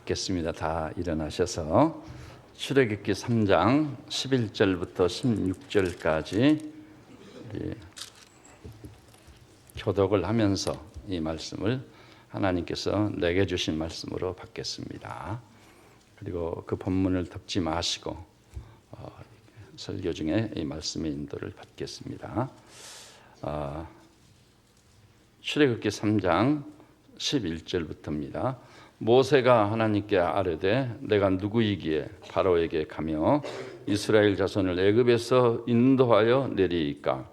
받겠습니다. 다 일어나셔서 출애굽기 3장 11절부터 16절까지 교독을 하면서 이 말씀을 하나님께서 내게 주신 말씀으로 받겠습니다. 그리고 그 본문을 덮지 마시고 설교 중에 이 말씀의 인도를 받겠습니다. 출애굽기 3장 11절부터입니다. 모세가 하나님께 아뢰되 내가 누구이기에 바로에게 가며 이스라엘 자손을 애굽에서 인도하여 내리이까.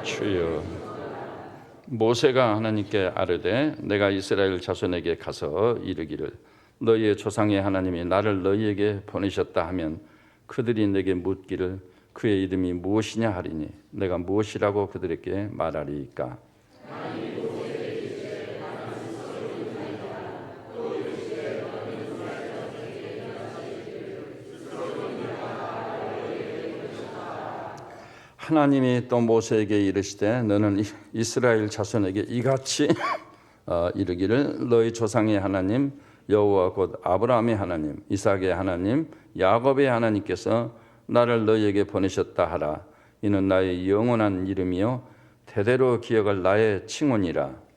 주여. 모세가 하나님께 아뢰되 내가 이스라엘 자손에게 가서 이르기를 너희의 조상의 하나님이 나를 너희에게 보내셨다 하면 그들이 내게 묻기를 그의 이름이 무엇이냐 하리니 내가 무엇이라고 그들에게 말하리이까. 하나님이 또 모세에게 이르시되 너는 이스라엘 자손에게 이같이 이르기를 너희 조상의 하나님 여호와 곧 아브라함의 하나님 이삭의 하나님 야곱의 하나님께서 나를 너희에게 보내셨다 하라. 이는 나의 영원한 이름이요 대대로 기억할 나의 칭언이라.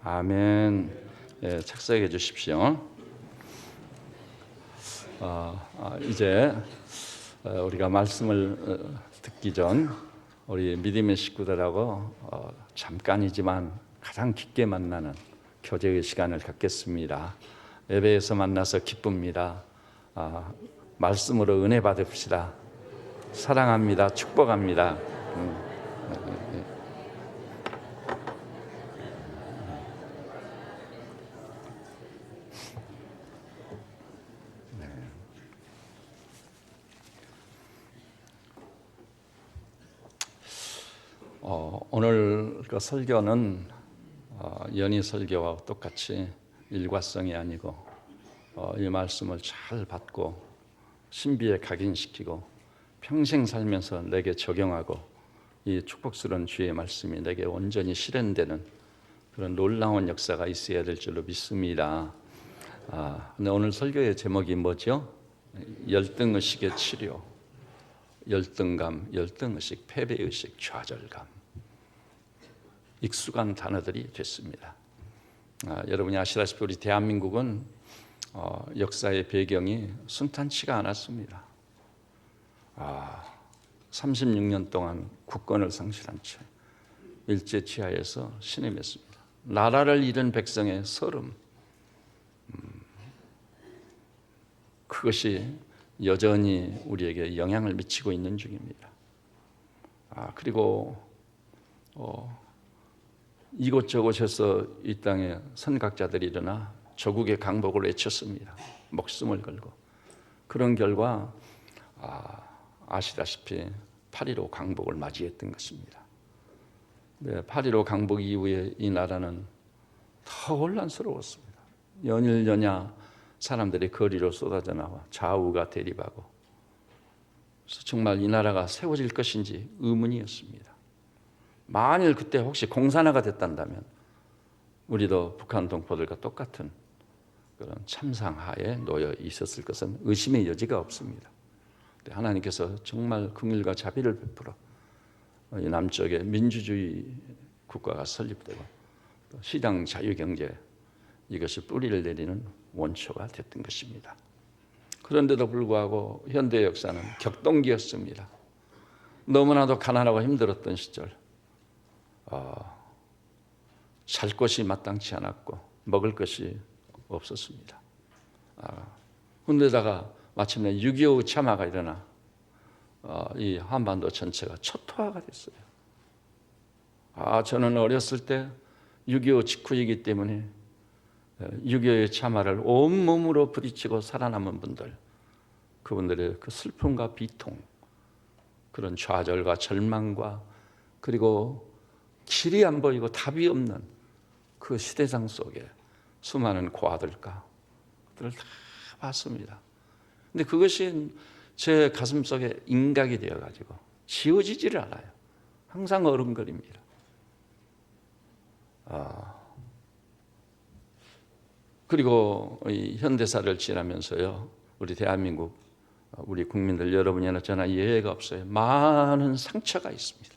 아멘. 예, 착석해 주십시오. 이제 우리가 말씀을 듣기 전 우리 믿음의 식구들하고 잠깐이지만 가장 깊게 만나는 교제의 시간을 갖겠습니다. 예배에서 만나서 기쁩니다. 말씀으로 은혜 받읍시다. 사랑합니다. 축복합니다. 오늘 그 설교는 연희 설교와 똑같이 일과성이 아니고 이 말씀을 잘 받고 신비에 각인시키고 평생 살면서 내게 적용하고 이 축복스러운 주의 말씀이 내게 온전히 실현되는 그런 놀라운 역사가 있어야 될 줄로 믿습니다. 근데 오늘 설교의 제목이 뭐죠? 열등의식의 치료. 열등감, 열등의식, 패배의식, 좌절감. 익숙한 단어들이 됐습니다. 여러분이 아시다시피 우리 대한민국은 역사의 배경이 순탄치가 않았습니다. 36년 동안 국권을 상실한 채 일제치하에서 신음했습니다. 나라를 잃은 백성의 서름, 그것이 여전히 우리에게 영향을 미치고 있는 중입니다. 그리고 이곳저곳에서 이 땅에 선각자들이 일어나 조국의 강복을 외쳤습니다. 목숨을 걸고. 그런 결과 아시다시피 8.15 강복을 맞이했던 것입니다. 8.15 강복 이후에 이 나라는 더 혼란스러웠습니다. 연일연야 사람들이 거리로 쏟아져 나와 좌우가 대립하고, 그래서 정말 이 나라가 세워질 것인지 의문이었습니다. 만일 그때 혹시 공산화가 됐단다면 우리도 북한 동포들과 똑같은 그런 참상하에 놓여 있었을 것은 의심의 여지가 없습니다. 하나님께서 정말 긍휼과 자비를 베풀어 이 남쪽에 민주주의 국가가 설립되고 또 시장 자유경제, 이것이 뿌리를 내리는 원초가 됐던 것입니다. 그런데도 불구하고 현대 역사는 격동기였습니다. 너무나도 가난하고 힘들었던 시절, 살 곳이 마땅치 않았고 먹을 것이 없었습니다. 그런데다가 마침내 6.25 참화가 일어나 이 한반도 전체가 초토화가 됐어요. 저는 어렸을 때 6.25 직후이기 때문에 6.25의 참화를 온몸으로 부딪히고 살아남은 분들, 그분들의 그 슬픔과 비통, 그런 좌절과 절망과 그리고 길이 안 보이고 답이 없는 그 시대상 속에 수많은 고아들과 그들을 다 봤습니다. 근데 그것이 제 가슴 속에 인각이 되어가지고 지워지지를 않아요. 항상 어른거립니다. 그리고 이 현대사를 지나면서요, 우리 대한민국, 우리 국민들 여러분이나 저나 예외가 없어요. 많은 상처가 있습니다.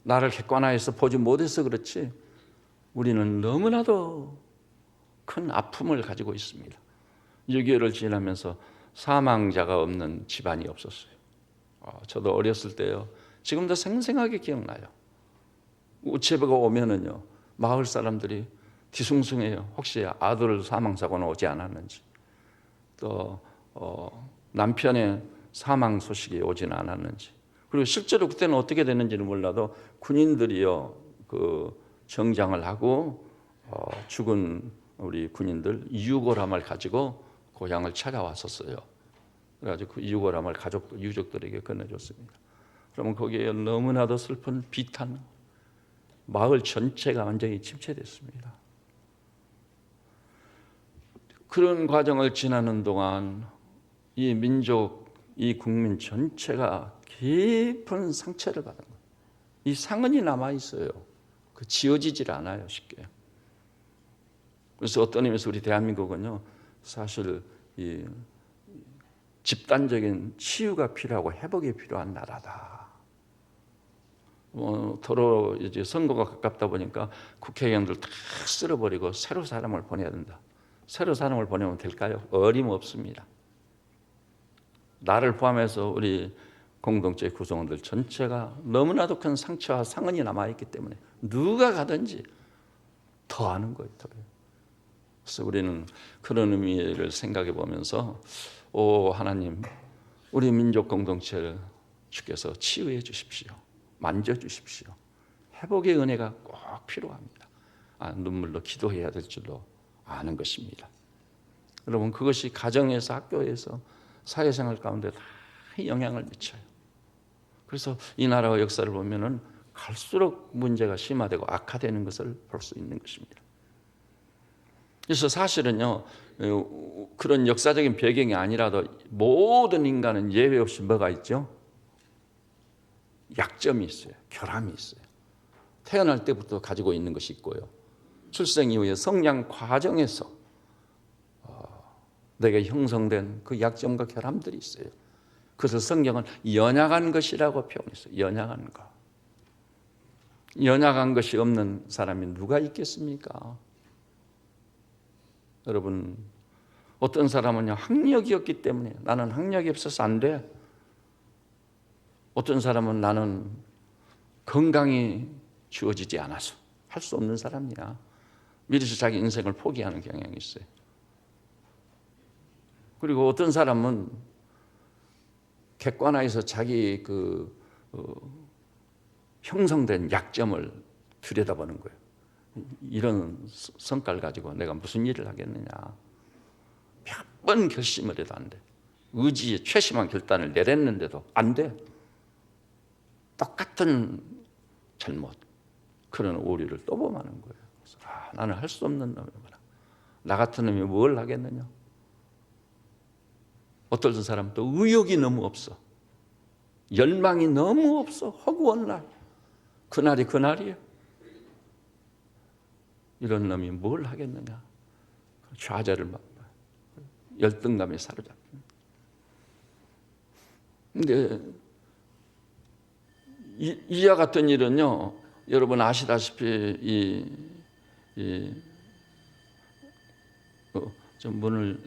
나를 객관화해서 보지 못해서 그렇지 우리는 너무나도 큰 아픔을 가지고 있습니다. 6.25를 지나면서 사망자가 없는 집안이 없었어요. 저도 어렸을 때요, 지금도 생생하게 기억나요. 우체부가 오면은요, 마을 사람들이 뒤숭숭해요. 혹시 아들 사망사고는 오지 않았는지, 또 남편의 사망 소식이 오지는 않았는지, 그리고 실제로 그때는 어떻게 됐는지는 몰라도 군인들이요, 그 정장을 하고 죽은 우리 군인들 유골함을 가지고 고향을 찾아왔었어요. 그래가지고 그 유골함을 유족들에게 건네줬습니다. 그러면 거기에 너무나도 슬픈 비탄, 마을 전체가 완전히 침체됐습니다. 그런 과정을 지나는 동안 이 민족, 이 국민 전체가 깊은 상처를 받은 거예요. 이 상흔이 남아있어요. 그 지워지질 않아요, 쉽게. 그래서 어떤 의미에서 우리 대한민국은요, 사실 이 집단적인 치유가 필요하고 회복이 필요한 나라다. 더러 이제 선거가 가깝다 보니까 국회의원들 다 쓸어버리고 새로 사람을 보내야 된다. 새로 사람을 보내면 될까요? 어림없습니다. 나를 포함해서 우리 공동체 구성원들 전체가 너무나도 큰 상처와 상흔이 남아있기 때문에 누가 가든지 더 하는 거예요. 그래서 우리는 그런 의미를 생각해 보면서 하나님, 우리 민족 공동체를 주께서 치유해 주십시오. 만져주십시오. 회복의 은혜가 꼭 필요합니다. 눈물로 기도해야 될 줄로 아는 것입니다. 여러분, 그것이 가정에서, 학교에서, 사회생활 가운데 다 영향을 미쳐요. 그래서 이 나라의 역사를 보면은 갈수록 문제가 심화되고 악화되는 것을 볼 수 있는 것입니다. 그래서 사실은요, 그런 역사적인 배경이 아니라도 모든 인간은 예외 없이 뭐가 있죠? 약점이 있어요. 결함이 있어요. 태어날 때부터 가지고 있는 것이 있고요, 출생 이후에 성장 과정에서 내게 형성된 그 약점과 결함들이 있어요. 그것을 성경은 연약한 것이라고 표현했어요. 연약한 것. 연약한 것이 없는 사람이 누가 있겠습니까? 여러분, 어떤 사람은요, 학력이 없기 때문에 나는 학력이 없어서 안 돼. 어떤 사람은 나는 건강이 주어지지 않아서 할 수 없는 사람이야. 미리서 자기 인생을 포기하는 경향이 있어요. 그리고 어떤 사람은 객관화해서 자기 형성된 약점을 들여다보는 거예요. 이런 성깔 가지고 내가 무슨 일을 하겠느냐. 몇 번 결심을 해도 안 돼. 의지에 최심한 결단을 내렸는데도 안 돼. 똑같은 잘못, 그런 오류를 또 범하는 거예요. 그래서 나는 할 수 없는 놈이구나. 나 같은 놈이 뭘 하겠느냐. 어떤 사람은 또 의욕이 너무 없어. 열망이 너무 없어. 허구한 날. 그날이 그날이에요. 이런 놈이 뭘 하겠느냐. 좌절을 막 열등감에 사로잡힙니다. 근데 이와 같은 일은요, 여러분 아시다시피 좀 문을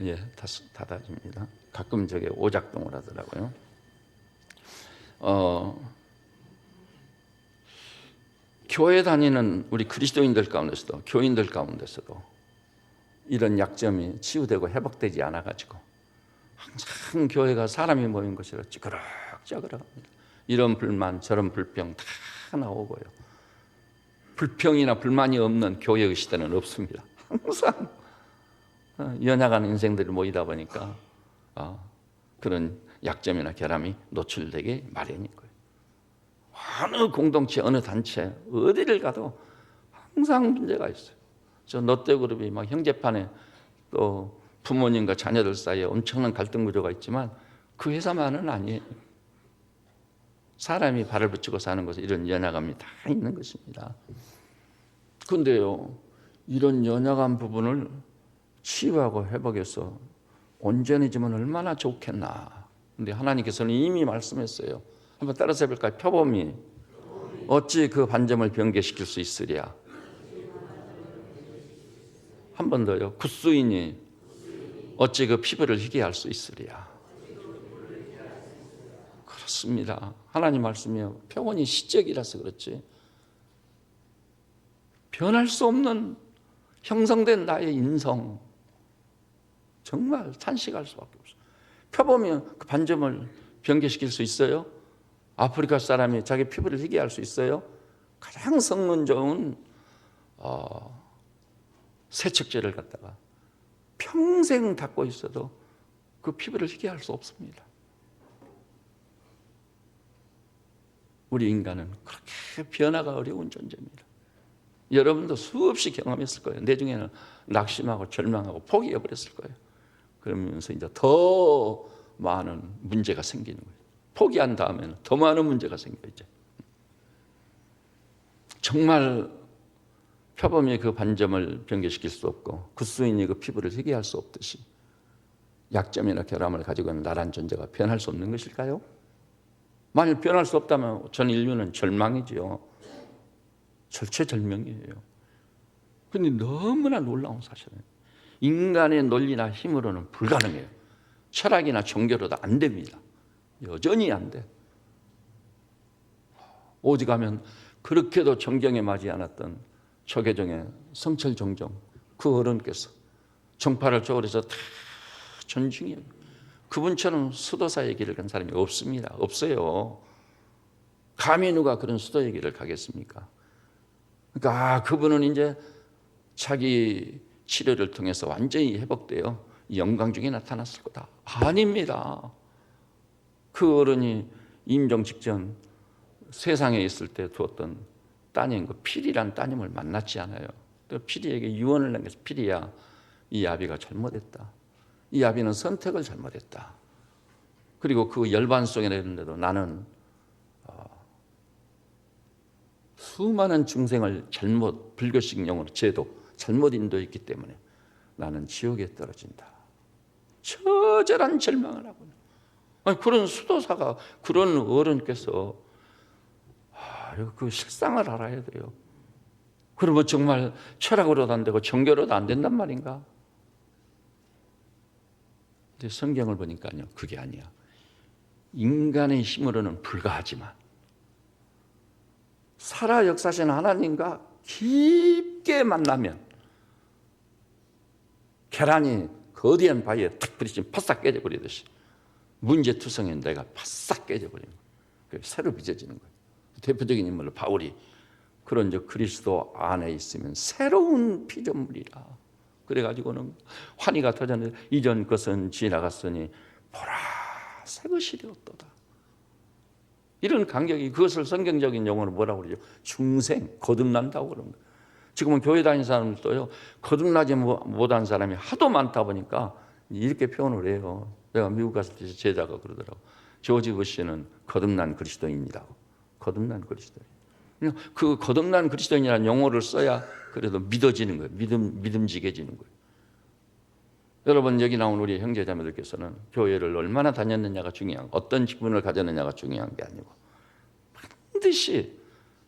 닫아줍니다. 가끔 저게 오작동을 하더라고요. 교회 다니는 우리 그리스도인들 가운데서도, 교인들 가운데서도 이런 약점이 치유되고 회복되지 않아가지고 항상 교회가 사람이 모인 것이라 찌그럭찌그럭합니다. 이런 불만 저런 불평 다 나오고요. 불평이나 불만이 없는 교회의 시대는 없습니다. 항상 연약한 인생들이 모이다 보니까 그런 약점이나 결함이 노출되기 마련인 거예요. 어느 공동체, 어느 단체, 어디를 가도 항상 문제가 있어요. 저 롯데그룹이 막 형제판에 또 부모님과 자녀들 사이에 엄청난 갈등 구조가 있지만 그 회사만은 아니에요. 사람이 발을 붙이고 사는 곳에 이런 연약함이 다 있는 것입니다. 그런데요, 이런 연약한 부분을 치유하고 회복해서 온전해지면 얼마나 좋겠나. 근데 하나님께서는 이미 말씀했어요. 한번 따라서 해볼까요? 표범이 어찌 그 반점을 변개시킬 수 있으랴. 한 번 더요. 굿수인이 어찌 그 피부를 희게 할 수 있으랴. 그렇습니다. 하나님 말씀이요. 표본이 시적이라서 그렇지. 변할 수 없는 형성된 나의 인성. 정말 탄식할 수밖에 없어요. 표보면 그 반점을 변개시킬 수 있어요? 아프리카 사람이 자기 피부를 희게 할 수 있어요? 가장 성능 좋은 세척제를 갖다가 평생 닦고 있어도 그 피부를 희게 할 수 없습니다. 우리 인간은 그렇게 변화가 어려운 존재입니다. 여러분도 수없이 경험했을 거예요. 내 중에는 낙심하고 절망하고 포기해버렸을 거예요. 그러면서 이제 더 많은 문제가 생기는 거예요. 포기한 다음에는 더 많은 문제가 생겨있죠. 정말 표범이 그 반점을 변개시킬 수 없고 굿수인이 그 피부를 희게 할 수 없듯이 약점이나 결함을 가지고 있는 나란 존재가 변할 수 없는 것일까요? 만일 변할 수 없다면 전 인류는 절망이지요. 절체절명이에요. 그런데 너무나 놀라운 사실은 인간의 논리나 힘으로는 불가능해요. 철학이나 종교로도 안 됩니다. 여전히 안 돼. 오직 하면 그렇게도 존경에 맞지 않았던 초계종의 성철종종 그 어른께서 정파를 초월해서 다 존중해요. 그분처럼 수도사의 길을 간 사람이 없습니다. 없어요. 감히 누가 그런 수도의 길을 가겠습니까? 그러니까 그분은 이제 자기 치료를 통해서 완전히 회복되어 영광 중에 나타났을 거다. 아닙니다. 그 어른이 임종 직전 세상에 있을 때 두었던 따님, 그 필이란 따님을 만났지 않아요. 또 필이에게 유언을 남겨서 필이야, 이 아비가 잘못했다. 이 아비는 선택을 잘못했다. 그리고 그 열반 속에 있는데도 나는 수많은 중생을 잘못, 불교식 용어로 제도, 잘못 인도했기 때문에 나는 지옥에 떨어진다. 처절한 절망을 하고 아니, 그런 수도사가, 그런 어른께서 그 실상을 알아야 돼요. 그러면 정말 철학으로도 안 되고 종교로도 안 된단 말인가? 근데 성경을 보니까요, 그게 아니야. 인간의 힘으로는 불가하지만 살아 역사하시는 하나님과 깊게 만나면 계란이 거대한 바위에 탁 부딪히면 바싹 깨져버리듯이 문제투성인 내가 바싹 깨져버리는 거예요. 새로 빚어지는 거예요. 대표적인 인물로 바울이 그런 그리스도 안에 있으면 새로운 피조물이라. 그래가지고는 환희가 터졌는데 이전 것은 지나갔으니 보라 새 것이 되었도다. 이런 간격이, 그것을 성경적인 용어로 뭐라고 그러죠? 중생, 거듭난다고 그러는 거예요. 지금은 교회 다니는 사람들도요, 거듭나지 못한 사람이 하도 많다 보니까 이렇게 표현을 해요. 내가 미국 갔을 때 제자가 그러더라고. 조지 부시는 거듭난 그리스도인이라고. 거듭난 그리스도인. 그 거듭난 그리스도인이라는 용어를 써야 그래도 믿어지는 거예요. 믿음직해지는 거예요. 여러분, 여기 나온 우리 형제자매들께서는 교회를 얼마나 다녔느냐가 중요한, 어떤 직분을 가졌느냐가 중요한 게 아니고 반드시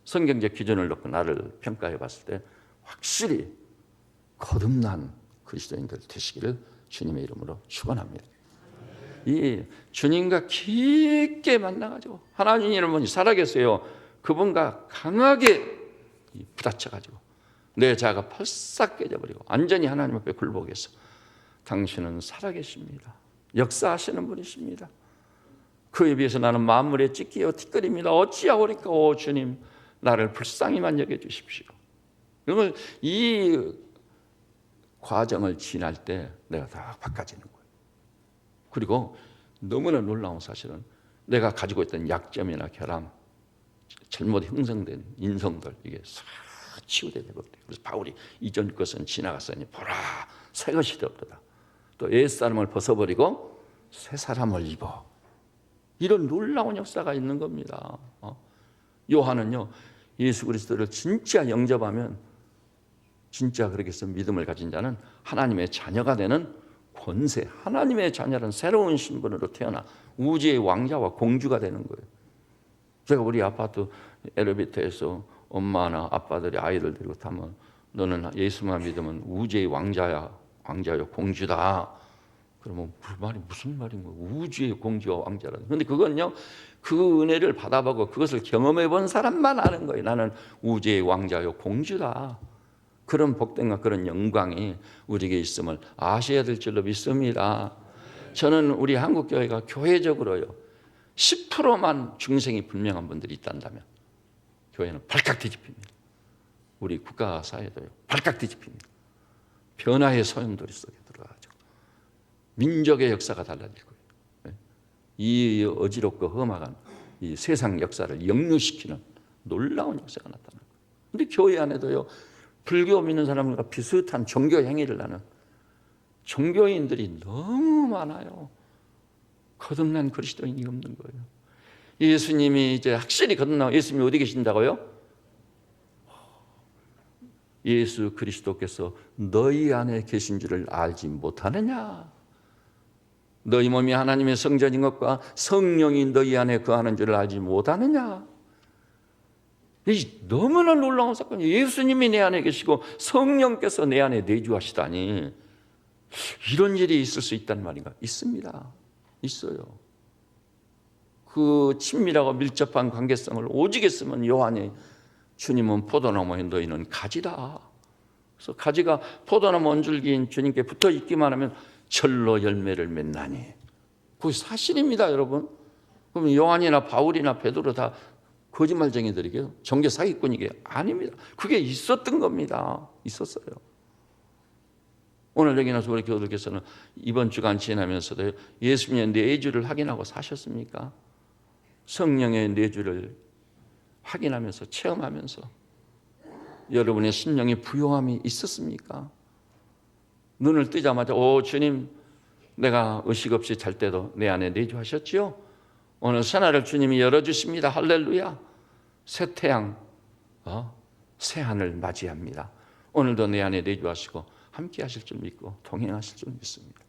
성경적 기준을 놓고 나를 평가해 봤을 때 확실히 거듭난 그리스도인들 되시기를 주님의 이름으로 축원합니다. 이 주님과 깊게 만나가지고 하나님 이름은 살아계세요. 그분과 강하게 부딪혀가지고 내 자아가 펄싹 깨져버리고 완전히 하나님 앞에 굴복해서 당신은 살아계십니다. 역사하시는 분이십니다. 그에 비해서 나는 만물에 찢기어 티끌입니다. 어찌하오리까 오 주님, 나를 불쌍히만 여겨주십시오. 그러면 이 과정을 지날 때 내가 다 바꿔지는 거예요. 그리고 너무나 놀라운 사실은 내가 가지고 있던 약점이나 결함, 잘못 형성된 인성들 이게 싹 치유되게 되거든요. 그래서 바울이 이전 것은 지나갔으니 보라 새 것이 되었도다. 또 옛사람을 벗어버리고 새 사람을 입어. 이런 놀라운 역사가 있는 겁니다. 요한은요, 예수 그리스도를 진짜 영접하면, 진짜 그렇게 해서 믿음을 가진 자는 하나님의 자녀가 되는 권세, 하나님의 자녀는 새로운 신분으로 태어나 우주의 왕자와 공주가 되는 거예요. 제가 우리 아파트 엘리베이터에서 엄마나 아빠들이 아이들 데리고 타면 너는 예수만 믿으면 우주의 왕자야, 왕자요, 공주다. 그러면 무슨 말인 거예요? 우주의 공주와 왕자라는. 그런데 그건요, 그 은혜를 받아보고 그것을 경험해 본 사람만 아는 거예요. 나는 우주의 왕자요, 공주다. 그런 복된과 그런 영광이 우리에게 있음을 아셔야 될 줄로 믿습니다. 저는 우리 한국교회가 교회적으로요, 10%만 중생이 분명한 분들이 있단다면 교회는 발칵 뒤집힙니다. 우리 국가 사회도요, 발칵 뒤집힙니다. 변화의 소용돌이 속에 들어가죠. 민족의 역사가 달라질 거예요. 이 어지럽고 험악한 이 세상 역사를 역류시키는 놀라운 역사가 나타나는 거예요. 그런데 교회 안에도요, 불교 믿는 사람들과 비슷한 종교 행위를 하는 종교인들이 너무 많아요. 거듭난 그리스도인이 없는 거예요. 예수님이 이제 확실히 거듭나고 예수님이 어디 계신다고요? 예수 그리스도께서 너희 안에 계신 줄을 알지 못하느냐? 너희 몸이 하나님의 성전인 것과 성령이 너희 안에 거하는 줄을 알지 못하느냐? 이 너무나 놀라운 사건이에요. 예수님이 내 안에 계시고 성령께서 내 안에 내주하시다니, 이런 일이 있을 수 있다는 말인가? 있습니다. 있어요. 그 친밀하고 밀접한 관계성을 오직 했으면 요한이 주님은 포도나무에 너희는 가지다. 그래서 가지가 포도나무 원줄기인 주님께 붙어 있기만 하면 절로 열매를 맺나니. 그게 사실입니다, 여러분. 그럼 요한이나 바울이나 베드로 다 거짓말쟁이들이게요? 종교 사기꾼이게요? 아닙니다. 그게 있었던 겁니다. 있었어요. 오늘 여기 나서 우리 교우들께서는 이번 주간 지나면서도 예수님의 내주를 확인하고 사셨습니까? 성령의 내주를 확인하면서 체험하면서 여러분의 심령의 부요함이 있었습니까? 눈을 뜨자마자 오 주님, 내가 의식 없이 잘 때도 내 안에 내주하셨지요? 오늘 새날을 주님이 열어주십니다. 할렐루야. 새 태양, 새 하늘 맞이합니다. 오늘도 내 안에 내주하시고 함께 하실 줄 믿고 동행하실 줄 믿습니다.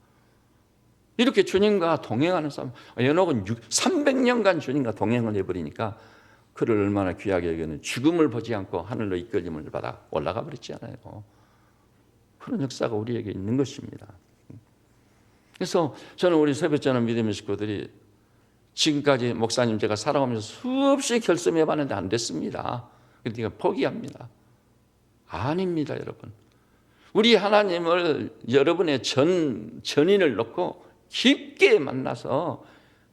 이렇게 주님과 동행하는 사람, 연옥은 300년간 주님과 동행을 해버리니까 그를 얼마나 귀하게 여기는, 죽음을 보지 않고 하늘로 이끌림을 받아 올라가 버렸잖아요. 그런 역사가 우리에게 있는 것입니다. 그래서 저는 우리 새벽자는 믿음의 식구들이 지금까지 목사님 제가 살아오면서 수없이 결심해봤는데 안 됐습니다. 그러니까 포기합니다. 아닙니다, 여러분. 우리 하나님을 여러분의 전인을 놓고 깊게 만나서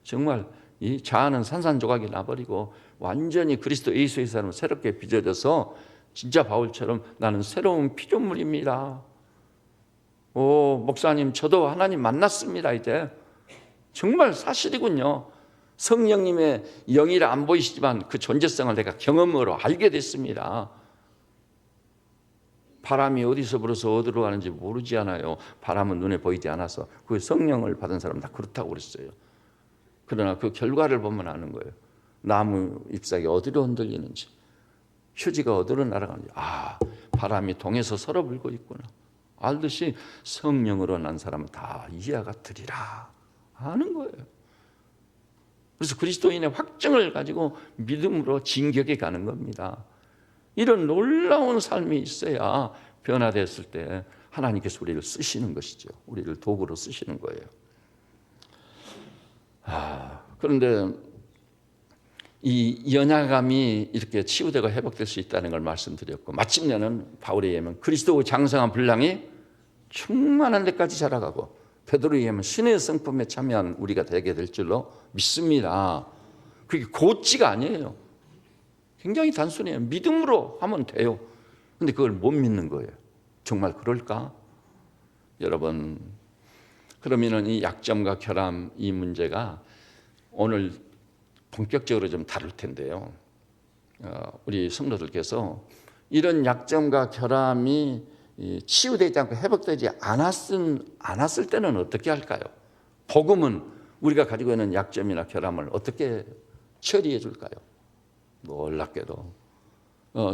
정말 이 자아는 산산조각이 나버리고 완전히 그리스도 예수의 사람을 새롭게 빚어져서 진짜 바울처럼 나는 새로운 피조물입니다. 목사님 저도 하나님 만났습니다. 이제 정말 사실이군요. 성령님의 영이라 안 보이시지만 그 존재성을 내가 경험으로 알게 됐습니다. 바람이 어디서 불어서 어디로 가는지 모르지 않아요. 바람은 눈에 보이지 않아서. 그 성령을 받은 사람은 다 그렇다고 그랬어요. 그러나 그 결과를 보면 아는 거예요. 나무 잎사귀 어디로 흔들리는지, 휴지가 어디로 날아가는지, 바람이 동에서 서로 불고 있구나. 알듯이 성령으로 난 사람은 다 이해가 되리라 하는 거예요. 그래서 그리스도인의 확증을 가지고 믿음으로 진격해 가는 겁니다. 이런 놀라운 삶이 있어야 변화됐을 때 하나님께서 우리를 쓰시는 것이죠. 우리를 도구로 쓰시는 거예요. 그런데 이 연약함이 이렇게 치유되고 회복될 수 있다는 걸 말씀드렸고, 마침내는 바울에 의하면 그리스도의 장성한 분량이 충만한 데까지 자라가고, 베드로에 의하면 신의 성품에 참여한 우리가 되게 될 줄로 믿습니다. 그게 고치가 아니에요. 굉장히 단순해요. 믿음으로 하면 돼요. 그런데 그걸 못 믿는 거예요. 정말 그럴까? 여러분, 그러면은 이 약점과 결함 이 문제가 오늘 본격적으로 좀 다룰 텐데요. 우리 성도들께서 이런 약점과 결함이 치유되지 않고 회복되지 않았을 때는 어떻게 할까요? 복음은 우리가 가지고 있는 약점이나 결함을 어떻게 처리해 줄까요? 놀랍게도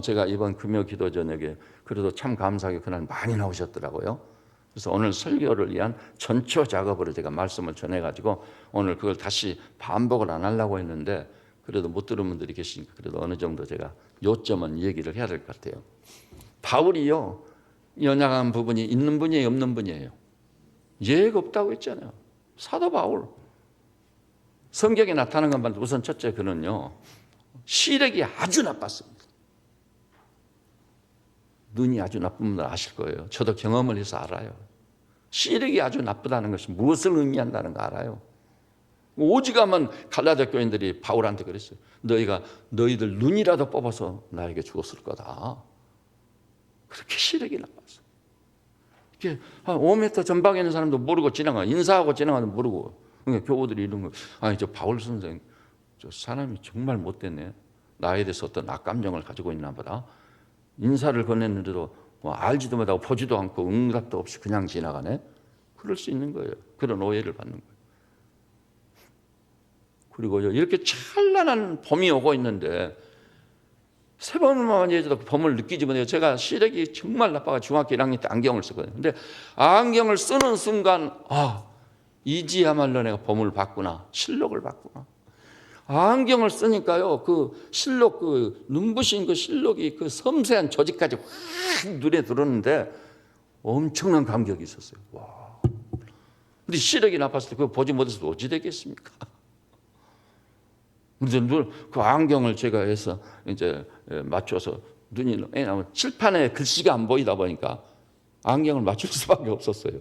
제가 이번 금요 기도 저녁에 그래도 참 감사하게 그날 많이 나오셨더라고요. 그래서 오늘 설교를 위한 전초 작업으로 제가 말씀을 전해가지고 오늘 그걸 다시 반복을 안 하려고 했는데 그래도 못 들은 분들이 계시니까 그래도 어느 정도 제가 요점은 얘기를 해야 될 것 같아요. 바울이요, 연약한 부분이 있는 분이에요, 없는 분이에요? 예가 없다고 했잖아요. 사도 바울. 성경에 나타나는 것만 우선 첫째 그는요, 시력이 아주 나빴습니다. 눈이 아주 나쁜 분들 아실 거예요. 저도 경험을 해서 알아요. 시력이 아주 나쁘다는 것이 무엇을 의미한다는 거 알아요. 오직하면 갈라디아 교인들이 바울한테 그랬어요. 너희들 눈이라도 뽑아서 나에게 주었을 거다. 그렇게 시력이 나빴어. 이렇게 한 5m 전방에 있는 사람도 모르고 지나가, 인사하고 지나가도 모르고. 그러니까 교우들이 이런 거, 저 바울 선생, 저 사람이 정말 못됐네. 나에 대해서 어떤 악감정을 가지고 있나 보다. 인사를 건넸는데도 알지도 못하고 보지도 않고 응답도 없이 그냥 지나가네. 그럴 수 있는 거예요. 그런 오해를 받는 거예요. 그리고 이렇게 찬란한 봄이 오고 있는데 세 번만 해도 그 봄을 느끼지 못해요. 제가 시력이 정말 나빠가 중학교 1학년 때 안경을 쓰거든요. 근데 안경을 쓰는 순간 이지야말로 내가 봄을 봤구나. 실록을 봤구나. 안경을 쓰니까요, 그 실록, 그 눈부신 그 실록이 그 섬세한 조직까지 확 눈에 들었는데 엄청난 감격이 있었어요. 와. 근데 시력이 나빴을 때 그거 보지 못해서 어찌 되겠습니까? 그래서 그 안경을 제가 해서 이제 맞춰서 눈이 칠판에 글씨가 안 보이다 보니까 안경을 맞출 수밖에 없었어요.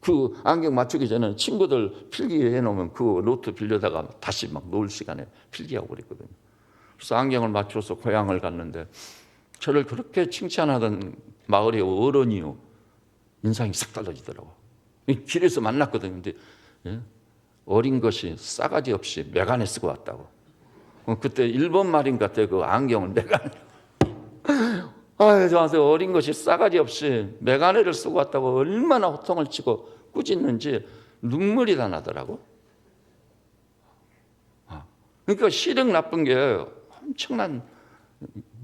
그 안경 맞추기 전에 친구들 필기해 놓으면 그 노트 빌려다가 다시 막 놓을 시간에 필기하고 그랬거든요. 그래서 안경을 맞춰서 고향을 갔는데 저를 그렇게 칭찬하던 마을의 어른이요, 인상이 싹 달라지더라고요. 길에서 만났거든요. 근데 어린 것이 싸가지 없이 메가네 쓰고 왔다고. 그때 일본 말인 것 같아요. 그 안경을 메가네. 저한테 어린 것이 싸가지 없이 메가네를 쓰고 왔다고 얼마나 호통을 치고 꾸짖는지 눈물이 다 나더라고. 그러니까 시력 나쁜 게 엄청난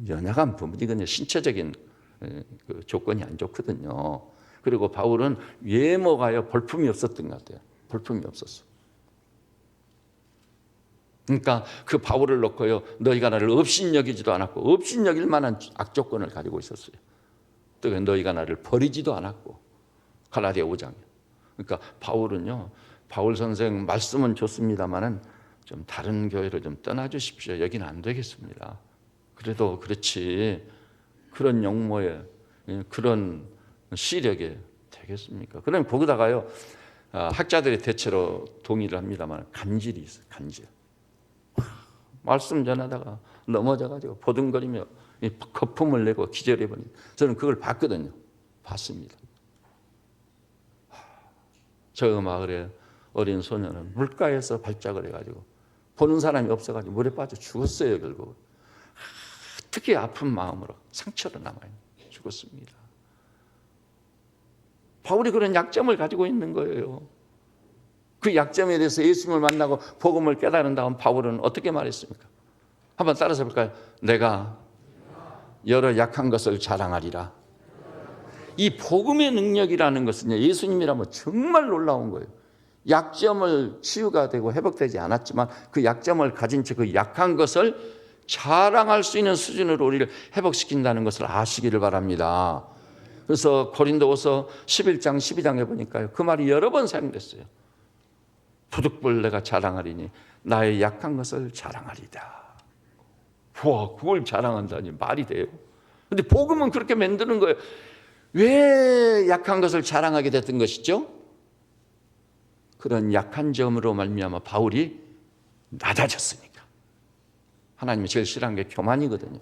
연약한 부분이거든요. 신체적인 그 조건이 안 좋거든요. 그리고 바울은 외모가요, 볼품이 없었던 것 같아요. 볼품이 없었어. 그러니까 그 바울을 놓고요, 너희가 나를 업신여기지도 않았고 업신여길 만한 악조건을 가지고 있었어요. 또 너희가 나를 버리지도 않았고. 갈라디아 5장에. 그러니까 바울은요, 바울 선생 말씀은 좋습니다만은 좀 다른 교회로 좀 떠나주십시오. 여기는 안 되겠습니다. 그래도 그렇지 그런 용모에 그런 시력에 되겠습니까? 그럼 거기다가요, 학자들이 대체로 동의를 합니다만 간질이 있어요. 간질. 말씀 전하다가 넘어져가지고 보둥거리며 거품을 내고 기절해버린, 저는 그걸 봤거든요. 봤습니다. 저 마을에 어린 소녀는 물가에서 발작을 해가지고 보는 사람이 없어가지고 물에 빠져 죽었어요. 결국 특히 아픈 마음으로 상처로 남아요. 죽었습니다. 바울이 그런 약점을 가지고 있는 거예요. 그 약점에 대해서 예수님을 만나고 복음을 깨달은 다음 바울은 어떻게 말했습니까? 한번 따라서 볼까요? 내가 여러 약한 것을 자랑하리라. 이 복음의 능력이라는 것은 예수님이라면 정말 놀라운 거예요. 약점을 치유가 되고 회복되지 않았지만 그 약점을 가진 채 그 약한 것을 자랑할 수 있는 수준으로 우리를 회복시킨다는 것을 아시기를 바랍니다. 그래서 고린도후서 11장 12장에 보니까요, 그 말이 여러 번 사용됐어요. 부득불 내가 자랑하리니 나의 약한 것을 자랑하리다. 와, 그걸 자랑한다니 말이 돼요? 근데 복음은 그렇게 만드는 거예요. 왜 약한 것을 자랑하게 됐던 것이죠? 그런 약한 점으로 말미암아 바울이 낮아졌으니까. 하나님이 제일 싫어하는 게 교만이거든요.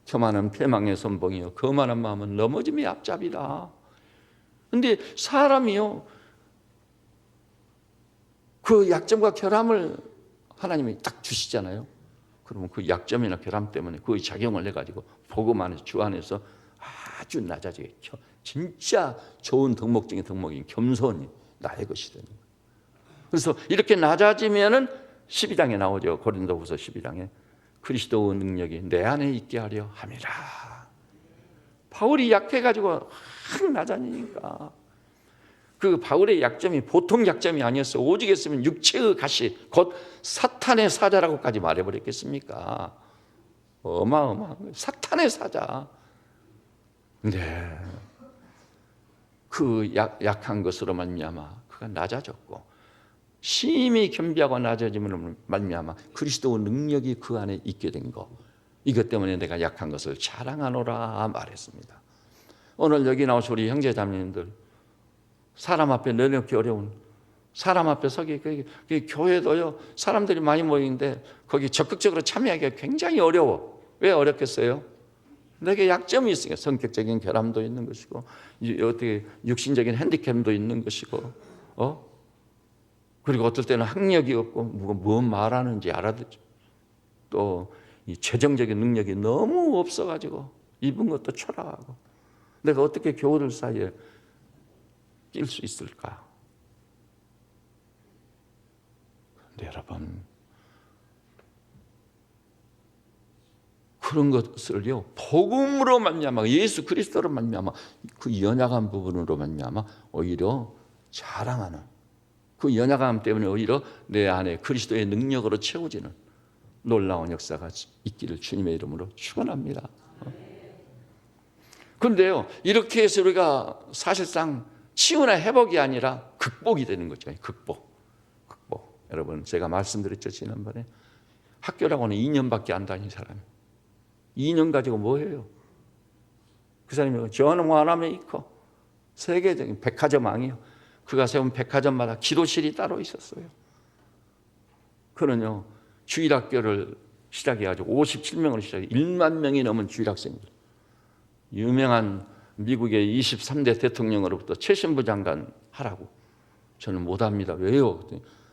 교만은 패망의 선봉이요, 거만한 마음은 넘어짐의 앞잡이다. 근데 사람이요, 그 약점과 결함을 하나님이 딱 주시잖아요. 그러면 그 약점이나 결함 때문에 그 작용을 해가지고 복음 안에서 주 안에서 아주 낮아지게 진짜 좋은 덕목 중에 덕목인 겸손이 나의 것이 되는 거예요. 그래서 이렇게 낮아지면은 12장에 나오죠. 고린도후서 12장에 그리스도의 능력이 내 안에 있게 하려 함이라. 바울이 약해가지고 확 낮아지니까 그 바울의 약점이 보통 약점이 아니었어. 오직 했으면 육체의 가시 곧 사탄의 사자라고까지 말해버렸겠습니까? 어마어마한 거예요. 사탄의 사자. 네. 그 약한 것으로 말미암아 그가 낮아졌고 심히 겸비하고 낮아짐으로 말미암아 그리스도의 능력이 그 안에 있게 된 거. 이것 때문에 내가 약한 것을 자랑하노라 말했습니다. 오늘 여기 나오신 우리 형제자매님들 사람 앞에 내놓기 어려운 사람 앞에 서기 교회도요 사람들이 많이 모이는데 거기 적극적으로 참여하기가 굉장히 어려워. 왜 어렵겠어요? 내게 약점이 있으니까 성격적인 결함도 있는 것이고 어떻게 육신적인 핸디캡도 있는 것이고 그리고 어떨 때는 학력이 없고 뭔 말하는지 알아듣죠. 또 이 재정적인 능력이 너무 없어가지고 입은 것도 초라하고 내가 어떻게 교우들 사이에 낄 수 있을까? 근데 여러분 그런 것을요 복음으로 말미암아 예수 그리스도로 말미암아 그 연약한 부분으로 말미암아 오히려 자랑하는 그 연약함 때문에 오히려 내 안에 그리스도의 능력으로 채워지는 놀라운 역사가 있기를 주님의 이름으로 축원합니다. 그런데요 이렇게 해서 우리가 사실상 치유나 회복이 아니라 극복이 되는 거죠. 극복. 여러분 제가 말씀드렸죠 지난번에 학교라고는 2년밖에 안 다닌 사람이 2년 가지고 뭐 해요? 그 사람이 전원암에 있고 세계적인 백화점 왕이요. 그가 세운 백화점마다 기도실이 따로 있었어요. 그는요 주일학교를 시작해가지고 57명으로 시작해 1만 명이 넘은 주일학생들 유명한 미국의 23대 대통령으로부터 최신부 장관 하라고 저는 못합니다. 왜요?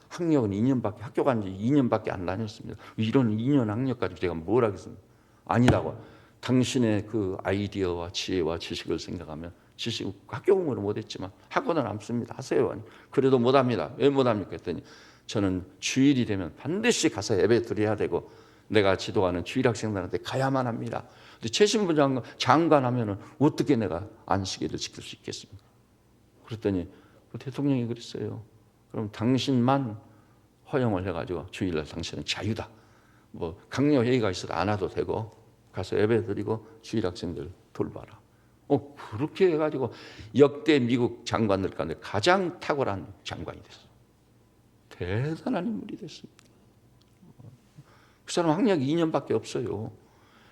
학력은 2년밖에 학교 간 지 2년밖에 안 다녔습니다. 이런 2년 학력까지 제가 뭘 하겠습니까? 아니라고. 당신의 그 아이디어와 지혜와 지식을 생각하면 지식 학교 공부를 못했지만 학교는 남습니다. 하세요. 그래도 못합니다. 왜 못합니까? 했더니 저는 주일이 되면 반드시 가서 예배 드려야 되고 내가 지도하는 주일 학생들한테 가야만 합니다. 근데 최신부 장관 하면은 어떻게 내가 안식일을 지킬 수 있겠습니까? 그랬더니 그 대통령이 그랬어요. 그럼 당신만 허용을 해가지고 주일날 당신은 자유다. 뭐 강요 회의가 있어도 안 와도 되고 가서 예배 드리고 주일 학생들 돌봐라. 그렇게 해가지고 역대 미국 장관들 가운데 가장 탁월한 장관이 됐어요. 대단한 인물이 됐습니다. 그 사람 학력이 2년밖에 없어요.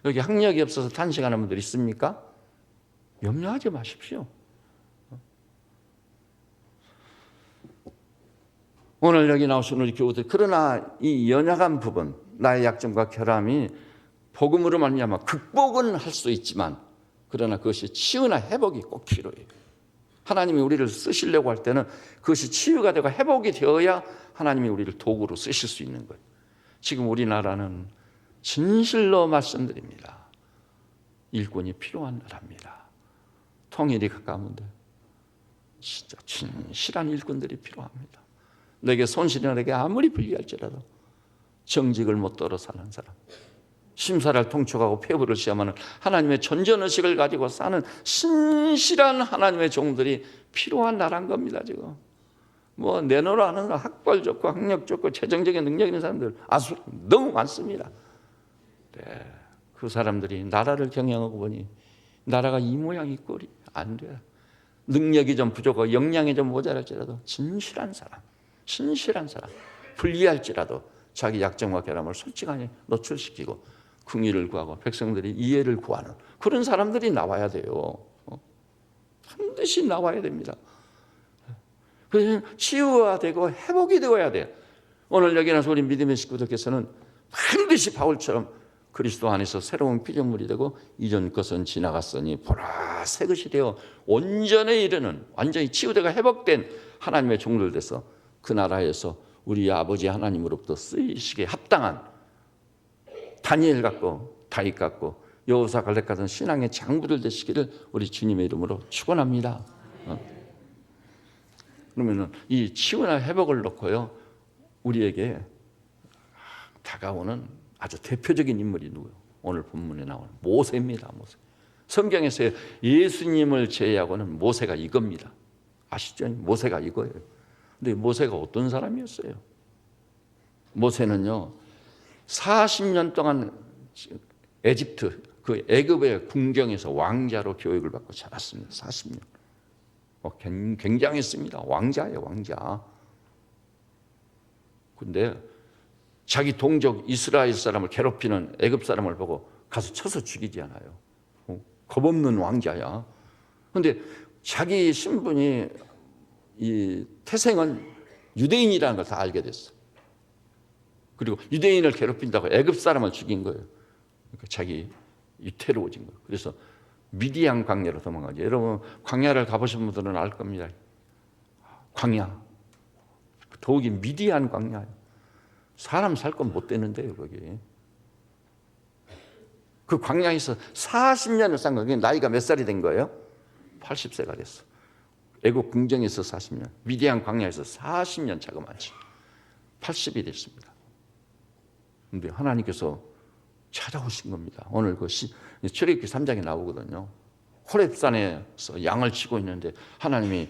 여기 학력이 없어서 탄식하는 분들 있습니까? 염려하지 마십시오. 오늘 여기 나오신 우리 교우들 그러나 이 연약한 부분 나의 약점과 결함이 복음으로 말미암아 극복은 할 수 있지만 그러나 그것이 치유나 회복이 꼭 필요해요. 하나님이 우리를 쓰시려고 할 때는 그것이 치유가 되고 회복이 되어야 하나님이 우리를 도구로 쓰실 수 있는 거예요. 지금 우리나라는 진실로 말씀드립니다. 일꾼이 필요한 나라입니다. 통일이 가까운데 진짜 진실한 일꾼들이 필요합니다. 내게 손실이 내게 아무리 불리할지라도 정직을 못 떨어 사는 사람, 심사를 통촉하고 폐부를 시험하는 하나님의 전전의식을 가지고 사는 신실한 하나님의 종들이 필요한 나라인 겁니다. 지금 뭐 내노라 하는 학벌 좋고 학력 좋고 재정적인 능력 있는 사람들 아주 너무 많습니다. 네, 그 사람들이 나라를 경영하고 보니 나라가 이 모양 이 꼴이 안 돼. 능력이 좀 부족하고 역량이 좀 모자랄지라도 진실한 사람, 신실한 사람, 불리할지라도 자기 약점과 결함을 솔직하게 노출시키고 긍휼을 구하고 백성들이 이해를 구하는 그런 사람들이 나와야 돼요. 반드시 나와야 됩니다. 그래서 치유가 되고 회복이 되어야 돼요. 오늘 여기 나서 우리 믿음의 식구들께서는 반드시 바울처럼 그리스도 안에서 새로운 피조물이 되고 이전 것은 지나갔으니 보라 새 것이 되어 온전에 이르는 완전히 치유되고 회복된 하나님의 종들 돼서 그 나라에서 우리 아버지 하나님으로부터 쓰이시기에 합당한 다니엘 같고 다윗 같고 여호사 갈렙 같은 신앙의 장부들 되시기를 우리 주님의 이름으로 축원합니다. 그러면은 이 치유나 회복을 놓고요, 우리에게 다가오는 아주 대표적인 인물이 누구예요? 오늘 본문에 나오는 모세입니다. 모세. 성경에서 예수님을 제외하고는 모세가 이겁니다. 아시죠? 모세가 이거예요. 근데 모세가 어떤 사람이었어요? 모세는요, 40년 동안 에집트, 그 애굽의 궁정에서 왕자로 교육을 받고 자랐습니다. 40년. 굉장했습니다. 왕자예요, 왕자. 근데 자기 동족 이스라엘 사람을 괴롭히는 애굽 사람을 보고 가서 쳐서 죽이지 않아요. 겁없는 왕자야. 근데 자기 신분이 이 태생은 유대인이라는 걸 다 알게 됐어. 그리고 유대인을 괴롭힌다고 애굽 사람을 죽인 거예요. 그러니까 자기 위태로워진 거예요. 그래서 미디안 광야로 도망가죠. 여러분 광야를 가보신 분들은 알 겁니다. 광야, 더욱이 미디안 광야예요. 사람 살 건 못 되는데요, 거기. 그 광야에서 40년을 산 거예요. 나이가 몇 살이 된 거예요? 80세가 됐어. 애국 궁정에서 40년, 미디안 광야에서 40년 자그마치 80이 됐습니다. 그런데 하나님께서 찾아오신 겁니다. 오늘 그 출애굽기 3장에 나오거든요. 호렙산에서 양을 치고 있는데 하나님이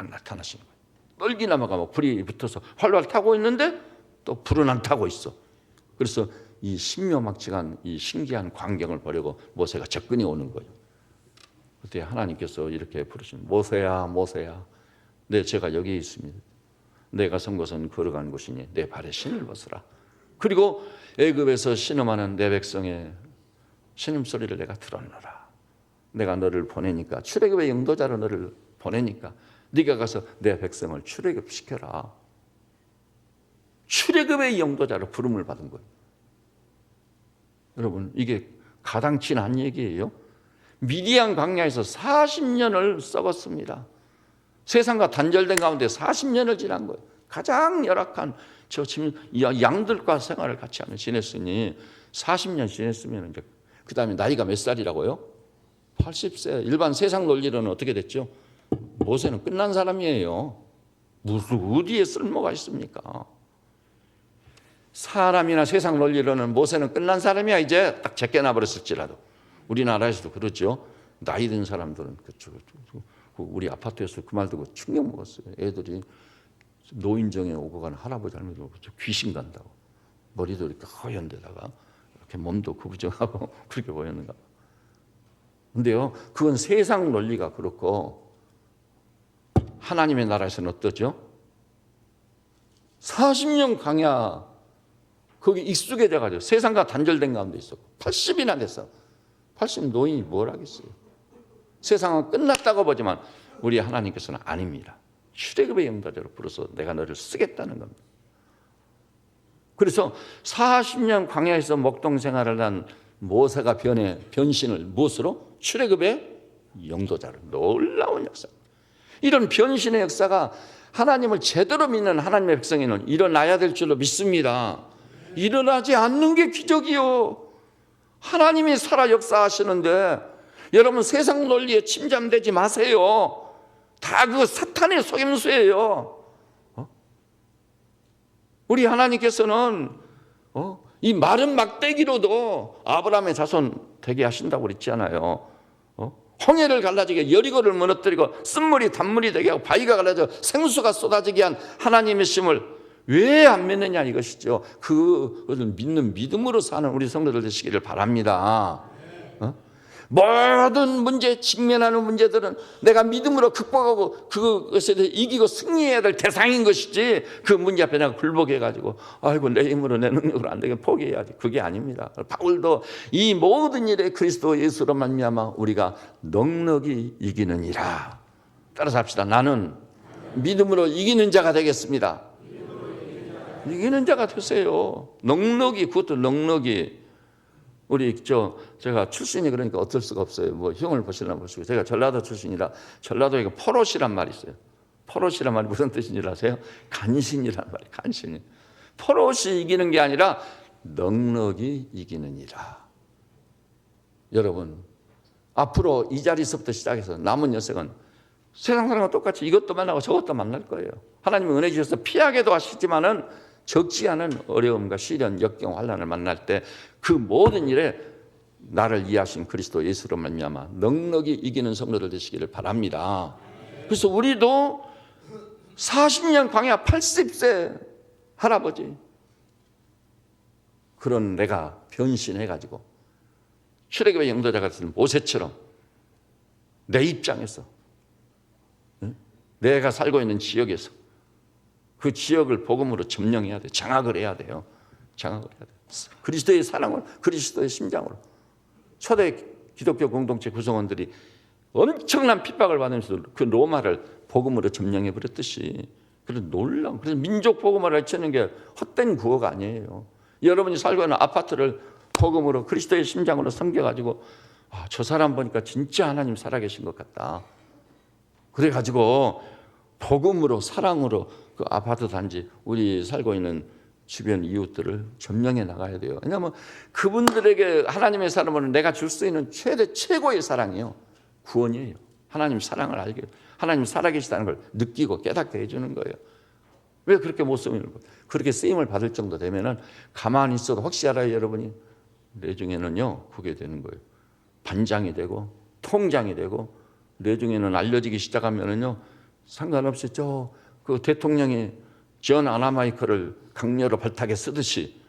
나타나신 거예요. 떨기나무가 막 불이 붙어서 활활 타고 있는데 또 불은 안 타고 있어. 그래서 이 신묘막측한 이 신기한 광경을 보려고 모세가 접근이 오는 거예요. 그때 하나님께서 이렇게 부르신 모세야, 모세야, 제가 여기 있습니다. 내가 선 곳은 걸어간 곳이니 내 발에 신을 벗으라. 그리고 애굽에서 신음하는 내 백성의 신음소리를 내가 들었노라. 내가 너를 보내니까, 출애굽의 영도자로 너를 보내니까 네가 가서 내 백성을 출애굽시켜라. 출애굽의 영도자로 부름을 받은 거예요. 여러분, 이게 가당치 않은 얘기예요. 미디안 광야에서 40년을 썩었습니다. 세상과 단절된 가운데 40년을 지난 거예요. 가장 열악한 지금 양들과 생활을 같이 하며 지냈으니 40년 지냈으면 이제 그 다음에 나이가 몇 살이라고요? 80세. 일반 세상 논리로는 어떻게 됐죠? 모세는 끝난 사람이에요. 무슨 어디에 쓸모가 있습니까? 사람이나 세상 논리로는 모세는 끝난 사람이야. 이제 딱 제껴놔 버렸을지라도. 우리나라에서도 그렇죠. 나이 든 사람들은 그렇죠. 우리 아파트에서 그 말 듣고 충격 먹었어요. 애들이 노인정에 오고 가는 할아버지 할머니 보고 귀신 간다고. 머리도 이렇게 허연 데다가 이렇게 몸도 구부정하고 그렇게 보였는가. 근데요, 그건 세상 논리가 그렇고 하나님의 나라에서는 어떠죠? 40년 광야 거기 익숙해져가지고 세상과 단절된 가운데 있었고 80이나 됐어. 80 노인이 뭘 하겠어요? 세상은 끝났다고 보지만 우리 하나님께서는 아닙니다. 출애굽의 영도자로 불어서 내가 너를 쓰겠다는 겁니다. 그래서 40년 광야에서 목동 생활을 한 모세가 변신을 무엇으로? 출애굽의 영도자로. 놀라운 역사. 이런 변신의 역사가 하나님을 제대로 믿는 하나님의 백성에는 일어나야 될 줄로 믿습니다. 일어나지 않는 게 기적이요. 하나님이 살아 역사하시는데 여러분 세상 논리에 침잠되지 마세요. 다 그 사탄의 속임수예요. 우리 하나님께서는 이 마른 막대기로도 아브라함의 자손 되게 하신다고 그랬잖아요. 홍해를 갈라지게 여리고를 무너뜨리고 쓴물이 단물이 되게 하고 바위가 갈라져 생수가 쏟아지게 한 하나님의 심을 왜 안 믿느냐 이것이죠. 그것을 믿는 믿음으로 사는 우리 성도들 되시기를 바랍니다. 모든 문제, 직면하는 문제들은 내가 믿음으로 극복하고 그것에 대해 이기고 승리해야 될 대상인 것이지 그 문제 앞에 내가 굴복해가지고 아이고 내 힘으로 내 능력으로 안 되게 포기해야지. 그게 아닙니다. 바울도 이 모든 일에 그리스도 예수로 말미암아 우리가 넉넉히 이기느니라. 따라서 합시다. 나는 믿음으로 이기는 자가 되겠습니다. 이기는 자가 되세요. 넉넉히, 그것도 넉넉히. 제가 출신이 그러니까 어쩔 수가 없어요. 뭐 형을 보시나 보시고 제가 전라도 출신이라 전라도에 포롯이란 말이 있어요. 포롯이란 말이 무슨 뜻인 줄 아세요? 간신이란 말이에요. 간신이. 포롯이 이기는 게 아니라 넉넉히 이기느니라. 여러분, 앞으로 이 자리에서부터 시작해서 남은 여생은 세상 사람과 똑같이 이것도 만나고 저것도 만날 거예요. 하나님은 은혜 주셔서 피하게도 하시지만은 적지 않은 어려움과 시련, 역경, 환난을 만날 때 그 모든 일에 나를 이해하신 그리스도 예수로 말미암아 넉넉히 이기는 성도들 되시기를 바랍니다. 그래서 우리도 40년 광야 80세 할아버지 그런 내가 변신해가지고 출애굽의 영도자 같은 모세처럼 내 입장에서 내가 살고 있는 지역에서 그 지역을 복음으로 점령해야 돼. 장악을 해야 돼요. 장악을 해야 돼. 그리스도의 사랑을 그리스도의 심장으로. 초대 기독교 공동체 구성원들이 엄청난 핍박을 받으면서 그 로마를 복음으로 점령해 버렸듯이 그런 놀라운, 그래서 민족 복음을 알치는 게 헛된 구호가 아니에요. 여러분이 살고 있는 아파트를 복음으로 그리스도의 심장으로 섬겨가지고 저 사람 보니까 진짜 하나님 살아계신 것 같다. 그래가지고 복음으로 사랑으로 그 아파트 단지 우리 살고 있는 주변 이웃들을 점령해 나가야 돼요. 왜냐하면 그분들에게 하나님의 사랑은 내가 줄 수 있는 최고의 사랑이에요. 구원이에요. 하나님 사랑을 알게, 하나님 살아계시다는 걸 느끼고 깨닫게 해주는 거예요. 왜 그렇게 못 쓰이는 거예요? 그렇게 쓰임을 받을 정도 되면은 가만히 있어도 혹시 알아요, 여러분이? 내중에는요, 그게 되는 거예요. 반장이 되고 통장이 되고 내중에는 알려지기 시작하면은요, 상관없이 그 대통령이 존 아나마이커를 강렬로 발탁에 쓰듯이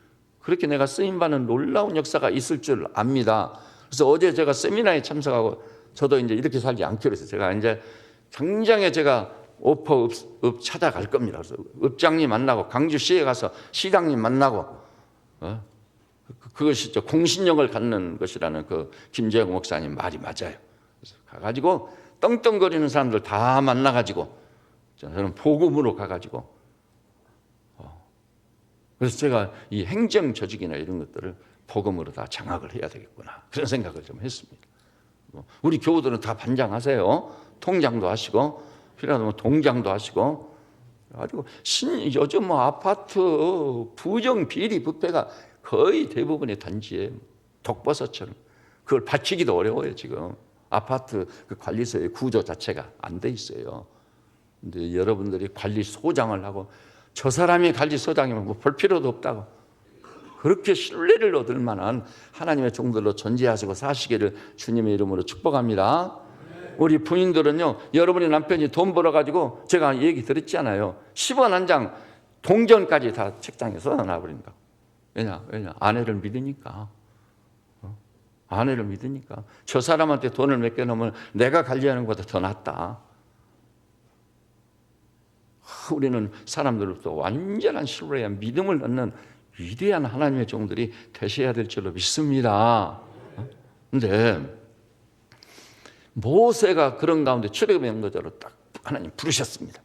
그렇게 내가 쓰임받는 놀라운 역사가 있을 줄 압니다. 그래서 어제 제가 세미나에 참석하고 저도 이제 이렇게 살지 않기로 했어요. 제가 이제 당장에 제가 오퍼 읍 찾아갈 겁니다. 그래서 읍장님 만나고 광주시에 가서 시장님 만나고 그것이 공신력을 갖는 것이라는 그 김재영 목사님 말이 맞아요. 그래서 가가지고 떵떵거리는 사람들 다 만나가지고 저는 복음으로 가가지고 그래서 제가 이 행정 조직이나 이런 것들을 복음으로 다 장악을 해야 되겠구나 그런 생각을 좀 했습니다. 우리 교우들은 다 반장하세요. 통장도 하시고 필요하다면 동장도 하시고 가지고 요즘 아파트 부정 비리 부패가 거의 대부분의 단지에 독버섯처럼 그걸 받치기도 어려워요. 지금 아파트 그 관리소의 구조 자체가 안 돼 있어요. 근데 여러분들이 관리소장을 하고 저 사람이 관리소장이면 뭐 볼 필요도 없다고 그렇게 신뢰를 얻을 만한 하나님의 종들로 존재하시고 사시기를 주님의 이름으로 축복합니다. 우리 부인들은요, 여러분의 남편이 돈 벌어가지고 제가 얘기 들었잖아요. 10원 한 장 동전까지 다 책장에 써놔버린다. 왜냐? 아내를 믿으니까. 아내를 믿으니까. 저 사람한테 돈을 맡겨놓으면 내가 관리하는 것보다 더 낫다. 우리는 사람들로부터 완전한 신뢰와 믿음을 얻는 위대한 하나님의 종들이 되셔야 될 줄로 믿습니다. 그런데 모세가 그런 가운데 출애굽의 영도자로 딱 하나님 부르셨습니다.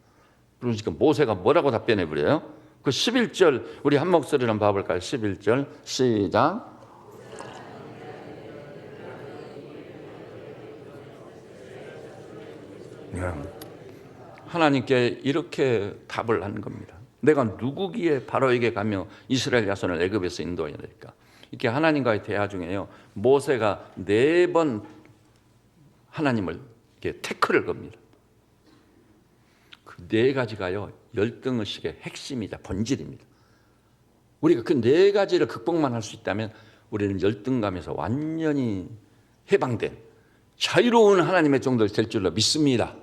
그러니까 모세가 뭐라고 답변해 버려요? 그 11절 우리 한 목소리로 한번 봐볼까요? 11절 시작. 하나님께 이렇게 답을 하는 겁니다. 내가 누구기에 바로에게 가며 이스라엘 자손을 애굽에서 인도해야 될까? 이렇게 하나님과의 대화 중에요, 모세가 4번 하나님을 이렇게 태클을 겁니다. 그 4가지가요 열등의식의 핵심이자 본질입니다. 우리가 그 4가지를 극복만 할 수 있다면 우리는 열등감에서 완전히 해방된 자유로운 하나님의 종들 될 줄로 믿습니다.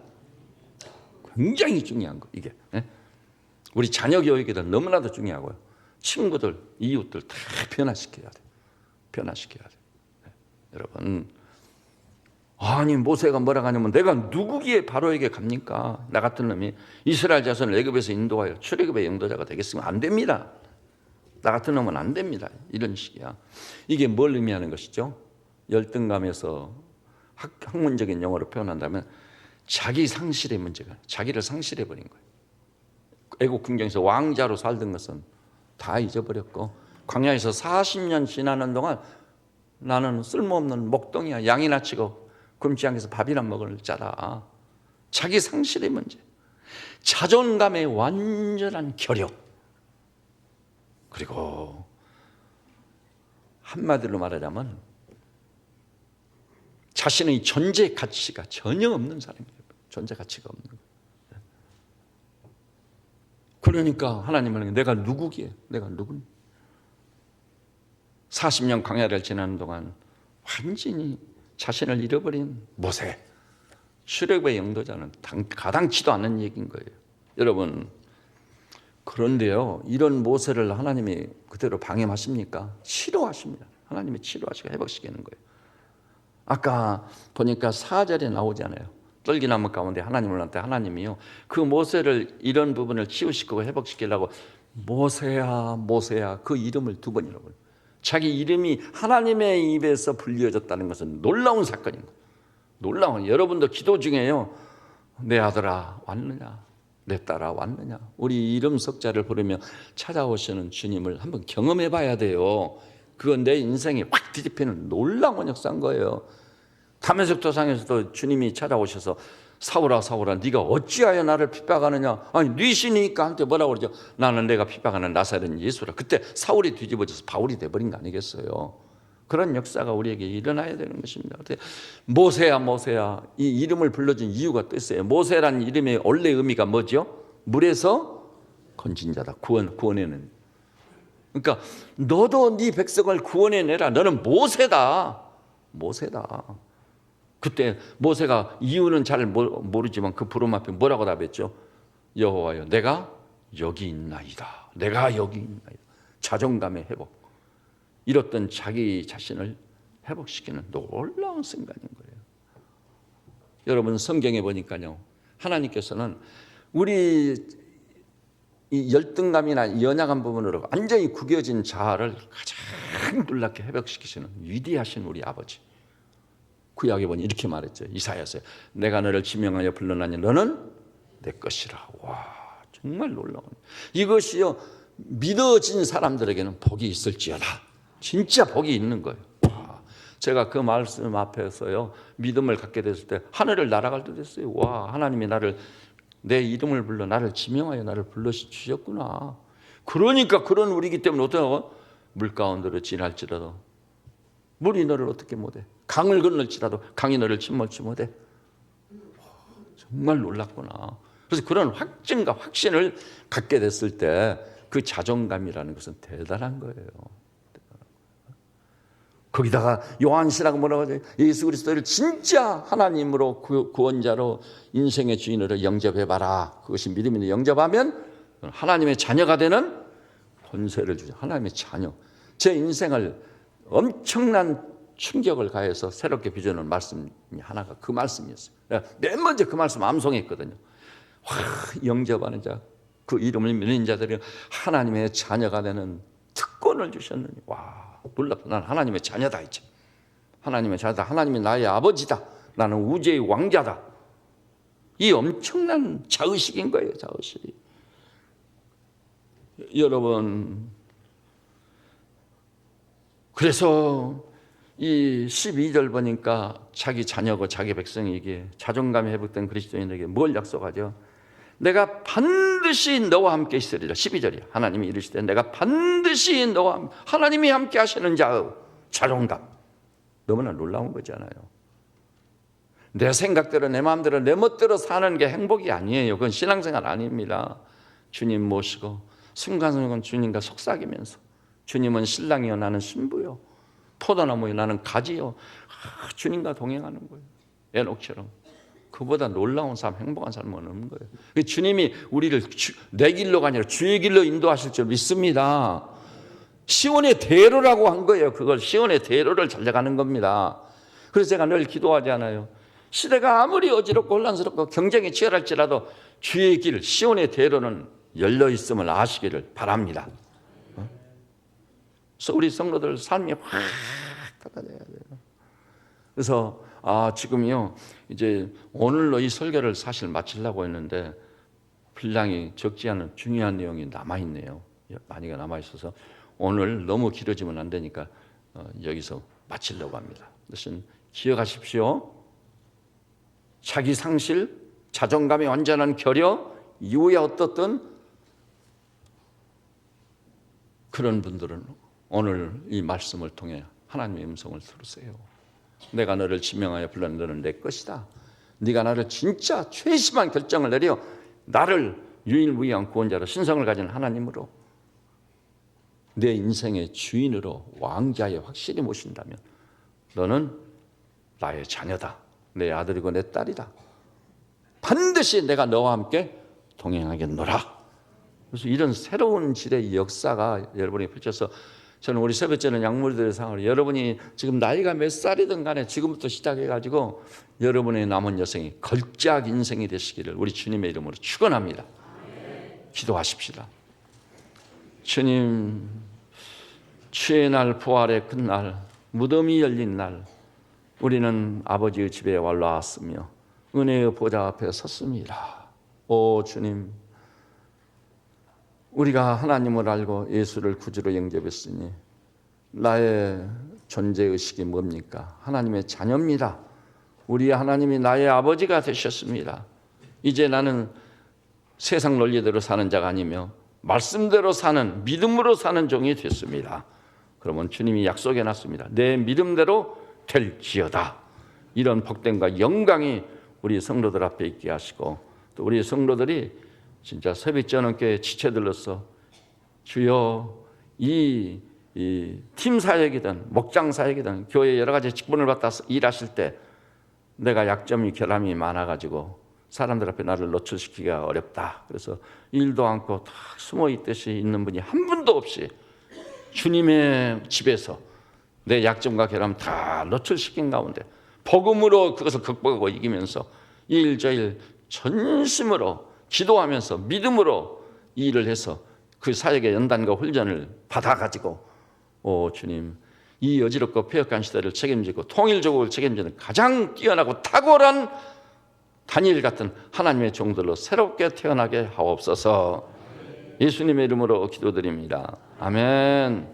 굉장히 중요한 거 이게. 우리 자녀 교육에도 너무나도 중요하고요. 친구들, 이웃들 다 변화시켜야 돼요. 변화시켜야 돼요. 여러분, 아니 모세가 뭐라고 하냐면 내가 누구기에 바로에게 갑니까? 나 같은 놈이 이스라엘 자손을 애굽에서 인도하여 출애굽의 영도자가 되겠으면 안 됩니다. 나 같은 놈은 안 됩니다. 이런 식이야. 이게 뭘 의미하는 것이죠? 열등감에서 학문적인 용어로 표현한다면 자기 상실의 문제가, 자기를 상실해버린 거예요. 애국 궁정에서 왕자로 살던 것은 다 잊어버렸고 광야에서 40년 지나는 동안 나는 쓸모없는 목동이야. 양이나 치고 굶지 않게서 밥이나 먹을 자다. 자기 상실의 문제. 자존감의 완전한 결여, 그리고 한마디로 말하자면 자신의 존재 가치가 전혀 없는 사람이에요. 존재 가치가 없는 거예요. 그러니까 하나님은 내가 누구기에? 내가 누구니? 40년 광야를 지나는 동안 완전히 자신을 잃어버린 모세, 출애굽의 영도자는 가당치도 않은 얘기인 거예요. 여러분, 그런데요, 이런 모세를 하나님이 그대로 방임하십니까? 치료하십니다. 하나님이 치료하시고 회복시키는 거예요. 아까 보니까 4절에 나오잖아요. 떨기나무 가운데 하나님을 만났대. 하나님이요, 그 모세를 이런 부분을 치유시키고 회복시키려고 모세야 모세야 그 이름을 2번이라고 해요. 자기 이름이 하나님의 입에서 불리어졌다는 것은 놀라운 사건인 거예요. 놀라운. 여러분도 기도 중에요, 내 아들아 왔느냐, 내 딸아 왔느냐, 우리 이름 석자를 부르며 찾아오시는 주님을 한번 경험해 봐야 돼요. 그건 내 인생이 확 뒤집히는 놀라운 역사인 거예요. 다메섹 도상에서도 주님이 찾아오셔서 사울아 사울아 네가 어찌하여 나를 핍박하느냐, 아니 네 신이니까 한테 뭐라고 그러죠? 나는 내가 핍박하는 나사렛 예수라. 그때 사울이 뒤집어져서 바울이 돼버린 거 아니겠어요? 그런 역사가 우리에게 일어나야 되는 것입니다. 모세야 모세야, 이 이름을 불러준 이유가 또 있어요. 모세라는 이름의 원래 의미가 뭐죠? 물에서 건진 자다. 구원해는. 그러니까 너도 네 백성을 구원해내라. 너는 모세다. 모세다. 그때 모세가 이유는 잘 모르지만 그 부름 앞에 뭐라고 답했죠? 여호와여, 내가 여기 있나이다. 내가 여기 있나이다. 자존감의 회복. 잃었던 자기 자신을 회복시키는 놀라운 순간인 거예요. 여러분, 성경에 보니까요, 하나님께서는 우리 이 열등감이나 연약한 부분으로 완전히 구겨진 자아를 가장 놀랍게 회복시키시는 위대하신 우리 아버지. 구약에 보니 이렇게 말했죠. 이사야서에 내가 너를 지명하여 불러나니 너는 내 것이라. 와, 정말 놀라운. 이것이요, 믿어진 사람들에게는 복이 있을지어다. 진짜 복이 있는 거예요. 와, 제가 그 말씀 앞에서요, 믿음을 갖게 됐을 때 하늘을 날아갈 때 됐어요. 와, 하나님이 나를, 내 이름을 불러 나를 지명하여 나를 불러주셨구나. 그러니까 그런 우리이기 때문에 어떠냐? 물 가운데로 지날지라도 물이 너를 어떻게 못해? 강을 건널지라도 강이 너를 침몰치 못해? 정말 놀랍구나. 그래서 그런 확증과 확신을 갖게 됐을 때 그 자존감이라는 것은 대단한 거예요. 거기다가 요한시라고 뭐라고 하죠? 예수 그리스도를 진짜 하나님으로 구원자로 인생의 주인으로 영접해봐라. 그것이 믿음인데 영접하면 하나님의 자녀가 되는 권세를 주죠. 하나님의 자녀. 제 인생을 엄청난 충격을 가해서 새롭게 빚어놓은 말씀이 하나가 그 말씀이었어요. 맨 먼저 그 말씀 암송했거든요. 와, 영접하는 자, 그 이름을 믿는 자들이 하나님의 자녀가 되는 특권을 주셨느니, 와, 놀랍다. 나는 하나님의 자녀다 이제. 하나님의 자녀다. 하나님이 나의 아버지다. 나는 우주의 왕자다. 이 엄청난 자의식인 거예요. 자의식이. 여러분, 그래서 이 12절 보니까 자기 자녀고 자기 백성에게 자존감이 회복된 그리스도인에게 뭘 약속하죠? 내가 반드시 너와 함께 있으리라. 12절이야. 하나님이 이르시되 내가 반드시 너와 하나님이 함께 하시는 자의 자존감. 너무나 놀라운 거잖아요. 내 생각대로 내 마음대로 내 멋대로 사는 게 행복이 아니에요. 그건 신앙생활 아닙니다. 주님 모시고 순간순간 주님과 속삭이면서, 주님은 신랑이요 나는 신부요, 포도나무요 나는 가지요, 주님과 동행하는 거예요. 에녹처럼. 그보다 놀라운 삶, 행복한 삶은 없는 거예요. 주님이 우리를 내 길로가 아니라 주의 길로 인도하실 줄 믿습니다. 시온의 대로라고 한 거예요. 그걸 시온의 대로를 달려가는 겁니다. 그래서 제가 늘 기도하잖아요. 시대가 아무리 어지럽고 혼란스럽고 경쟁이 치열할지라도 주의 길, 시온의 대로는 열려 있음을 아시기를 바랍니다. 그래서 우리 성도들 삶이 확 달라져야 돼요. 그래서 지금요, 이제 오늘로 이 설교를 사실 마치려고 했는데 분량이 적지 않은 중요한 내용이 남아있네요. 많이가 남아있어서 오늘 너무 길어지면 안 되니까 여기서 마치려고 합니다. 그것은 기억하십시오. 자기 상실, 자존감의 완전한 결여, 이후에 어떻든 그런 분들은 오늘 이 말씀을 통해 하나님의 음성을 들으세요. 내가 너를 지명하여 불러 너는 내 것이다. 네가 나를 진짜 최심한 결정을 내려 나를 유일무이한 구원자로 신성을 가진 하나님으로 내 인생의 주인으로 왕자에 확실히 모신다면 너는 나의 자녀다. 내 아들이고 내 딸이다. 반드시 내가 너와 함께 동행하겠노라. 그래서 이런 새로운 질의 역사가 여러분이 펼쳐서 저는 우리 새벽제는 약물들의 상을 여러분이 지금 나이가 몇 살이든 간에 지금부터 시작해가지고 여러분의 남은 여생이 걸작 인생이 되시기를 우리 주님의 이름으로 축원합니다. 기도하십시다. 주님, 주의 날, 부활의 큰 날, 무덤이 열린 날 우리는 아버지의 집에 올라왔으며 은혜의 보좌 앞에 섰습니다. 오 주님, 우리가 하나님을 알고 예수를 구주로 영접했으니 나의 존재의식이 뭡니까? 하나님의 자녀입니다. 우리 하나님이 나의 아버지가 되셨습니다. 이제 나는 세상 논리대로 사는 자가 아니며 말씀대로 사는, 믿음으로 사는 종이 됐습니다. 그러면 주님이 약속해 놨습니다. 내 믿음대로 될지어다. 이런 복됨과 영광이 우리 성도들 앞에 있게 하시고 또 우리 성도들이 진짜 새벽전원교회 지체들로서 주여 이 팀 사역이든 목장 사역이든 교회 여러 가지 직분을 받다 일하실 때 내가 약점이 결함이 많아가지고 사람들 앞에 나를 노출시키기가 어렵다. 그래서 일도 않고 다 숨어 있듯이 있는 분이 한 분도 없이 주님의 집에서 내 약점과 결함 다 노출시킨 가운데 복음으로 그것을 극복하고 이기면서 일저일 전심으로 기도하면서 믿음으로 일을 해서 그 사역의 연단과 훈련을 받아가지고 오 주님, 이 어지럽고 폐역한 시대를 책임지고 통일조국을 책임지는 가장 뛰어나고 탁월한 다니엘 같은 하나님의 종들로 새롭게 태어나게 하옵소서. 예수님의 이름으로 기도드립니다. 아멘.